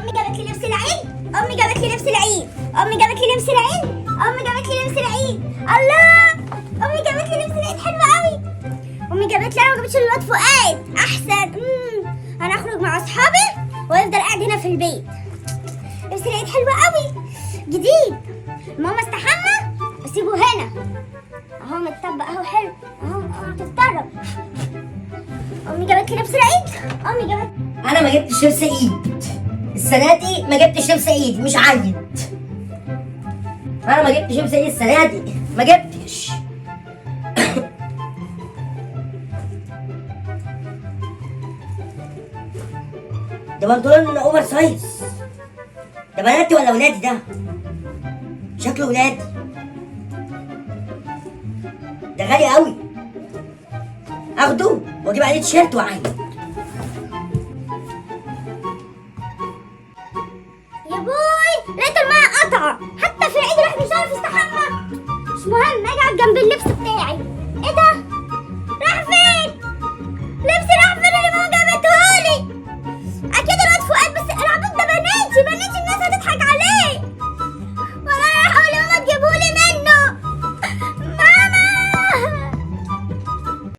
امي جابت لي لبس العيد، امي جابت لي لبس العيد، امي جابت لي لبس العيد، امي جابت لي لبس العيد. الله، امي جابت لي لبس العيد حلو قوي. امي جابت لي، انا ما جابتش الواد فؤاد احسن. انا اخرج مع اصحابي وافضل قاعد هنا في البيت. لبس العيد حلو قوي جديد. ماما استحمى واسيبه هنا اهو متطبق اهو حلو اهو تتطرب. امي جابت لي لبس العيد، امي جابت. انا ما جبتش لبس عيد السنه دي، ما جبتش لبس عيد، مش عيد. انا ما جبتش لبس عيد السنه دي، ما جبتش. ده بنطلون اوفر سايز. ده بناتي ولا ولادي؟ ده شكله ولادي. ده غالي قوي، اخده واجيب عليه تيشيرت وعيد. يا بوي لقيت الماء قطع، حتى في العيد الواحد مش عارف يستحمى. مش مهم، اجي اقعد جنب اللبس بتاعي.